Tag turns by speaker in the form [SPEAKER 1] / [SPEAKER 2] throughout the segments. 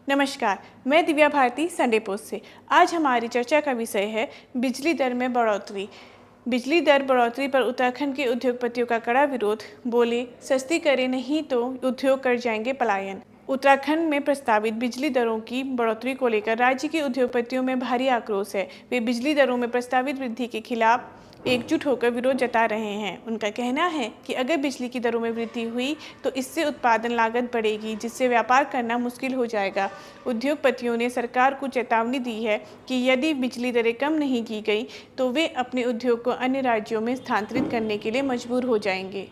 [SPEAKER 1] नमस्कार, मैं Divya Bharti Sunday post से। आज हमारी चर्चा का विषय है बिजली दर में बढ़ोतरी। बिजली दर बढ़ोतरी पर उत्तराखंड के उद्योगपतियों का कड़ा विरोध। बोले, सस्ती करें नहीं तो उद्योग कर जाएंगे पलायन। उत्तराखंड में प्रस्तावित बिजली दरों की बढ़ोतरी को लेकर राज्य के उद्योगपतियों में भारी आक्रोश है। वे बिजली दरों में प्रस्तावित वृद्धि के खिलाफ एकजुट होकर विरोध जता रहे हैं। उनका कहना है कि अगर बिजली की दरों में वृद्धि हुई तो इससे उत्पादन लागत बढ़ेगी, जिससे व्यापार करना मुश्किल हो जाएगा। उद्योगपतियों ने सरकार को चेतावनी दी है कि यदि बिजली दरें कम नहीं की गई तो वे अपने उद्योग को अन्य राज्यों में स्थानांतरित करने के लिए मजबूर हो जाएंगे।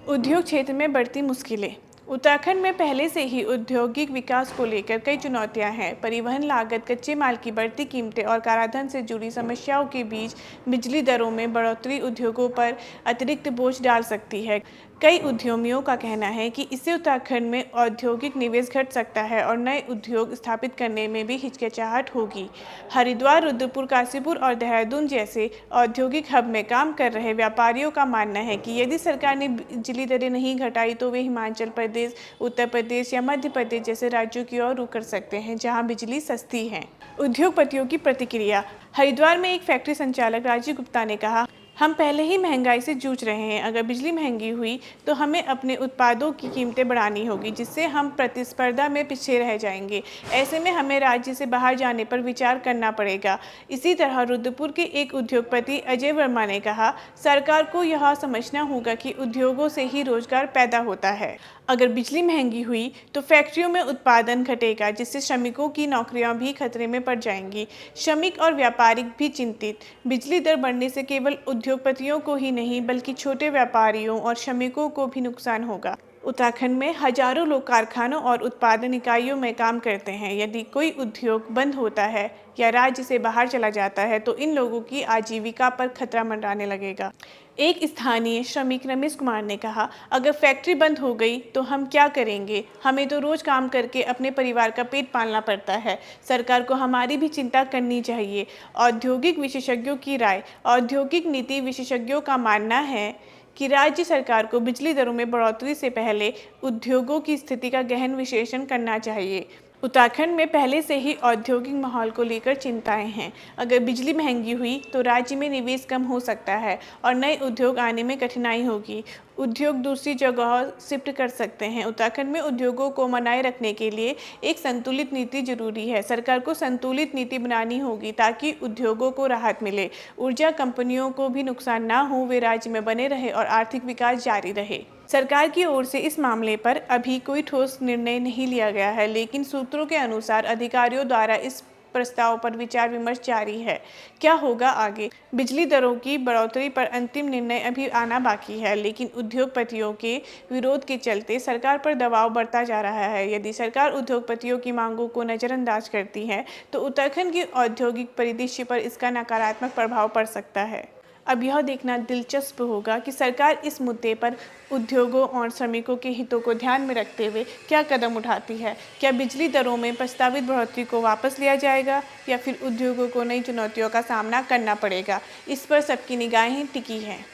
[SPEAKER 1] उद्योग क्षेत्र में बढ़ती मुश्किलें। उत्तराखंड में पहले से ही औद्योगिक विकास को लेकर कई चुनौतियां हैं। परिवहन लागत, कच्चे माल की बढ़ती कीमतें और कराधान से जुड़ी समस्याओं के बीच बिजली दरों में बढ़ोतरी उद्योगों पर अतिरिक्त बोझ डाल सकती है। कई उद्यमियों का कहना है कि इससे उत्तराखंड में औद्योगिक निवेश घट सकता है और नए उद्योग स्थापित करने में भी हिचकिचाहट होगी। हरिद्वार, रुद्रपुर, काशीपुर और देहरादून जैसे औद्योगिक हब में काम कर रहे व्यापारियों का मानना है कि यदि सरकार ने बिजली दरें नहीं घटाई तो वे हिमाचल प्रदेश, उत्तर प्रदेश या मध्य प्रदेश जैसे राज्यों की ओर रुख कर सकते हैं, जहां बिजली सस्ती है। उद्योगपतियों की प्रतिक्रिया। हरिद्वार में एक फैक्ट्री संचालक राजीव गुप्ता ने कहा, हम पहले ही महंगाई से जूझ रहे हैं। अगर बिजली महंगी हुई तो हमें अपने उत्पादों की कीमतें बढ़ानी होगी, जिससे हम प्रतिस्पर्धा में पीछे रह जाएंगे। ऐसे में हमें राज्य से बाहर जाने पर विचार करना पड़ेगा। इसी तरह रुद्रपुर के एक उद्योगपति अजय वर्मा ने कहा, सरकार को यह समझना होगा कि उद्योगों से ही रोजगार पैदा होता है। अगर बिजली महंगी हुई तो फैक्ट्रियों में उत्पादन घटेगा, जिससे श्रमिकों की नौकरियां भी खतरे में पड़ जाएंगी। श्रमिक और व्यापारी भी चिंतित। बिजली दर बढ़ने से केवल उद्योगपतियों को ही नहीं बल्कि छोटे व्यापारियों और श्रमिकों को भी नुकसान होगा। उत्तराखंड में हजारों लोग कारखानों और उत्पादन इकाइयों में काम करते हैं। यदि कोई उद्योग बंद होता है या राज्य से बाहर चला जाता है तो इन लोगों की आजीविका पर खतरा मंडराने लगेगा। एक स्थानीय श्रमिक रमेश कुमार ने कहा, अगर फैक्ट्री बंद हो गई तो हम क्या करेंगे? हमें तो रोज काम करके अपने परिवार का पेट पालना पड़ता है। सरकार को हमारी भी चिंता करनी चाहिए। औद्योगिक विशेषज्ञों की राय। औद्योगिक नीति विशेषज्ञों का मानना है कि राज्य सरकार को बिजली दरों में बढ़ोतरी से पहले उद्योगों की स्थिति का गहन विश्लेषण करना चाहिए। उत्तराखंड में पहले से ही औद्योगिक माहौल को लेकर चिंताएं हैं। अगर बिजली महंगी हुई तो राज्य में निवेश कम हो सकता है और नए उद्योग आने में कठिनाई होगी। उद्योग दूसरी जगह शिफ्ट कर सकते हैं। उत्तराखंड में उद्योगों को बनाए रखने के लिए एक संतुलित नीति जरूरी है। सरकार को संतुलित नीति बनानी होगी ताकि उद्योगों को राहत मिले, ऊर्जा कंपनियों को भी नुकसान ना हो, वे राज्य में बने रहे और आर्थिक विकास जारी रहे। सरकार की ओर से इस मामले पर अभी कोई ठोस निर्णय नहीं लिया गया है, लेकिन सूत्रों के अनुसार अधिकारियों द्वारा इस प्रस्ताव पर विचार विमर्श जारी है। क्या होगा आगे? बिजली दरों की बढ़ोतरी पर अंतिम निर्णय अभी आना बाकी है, लेकिन उद्योगपतियों के विरोध के चलते सरकार पर दबाव बढ़ता जा रहा है। यदि सरकार उद्योगपतियों की मांगों को नज़रअंदाज करती है तो उत्तराखंड के औद्योगिक परिदृश्य पर इसका नकारात्मक प्रभाव पड़ सकता है। अब यह देखना दिलचस्प होगा कि सरकार इस मुद्दे पर उद्योगों और श्रमिकों के हितों को ध्यान में रखते हुए क्या कदम उठाती है। क्या बिजली दरों में प्रस्तावित बढ़ोतरी को वापस लिया जाएगा या फिर उद्योगों को नई चुनौतियों का सामना करना पड़ेगा? इस पर सबकी निगाहें टिकी हैं।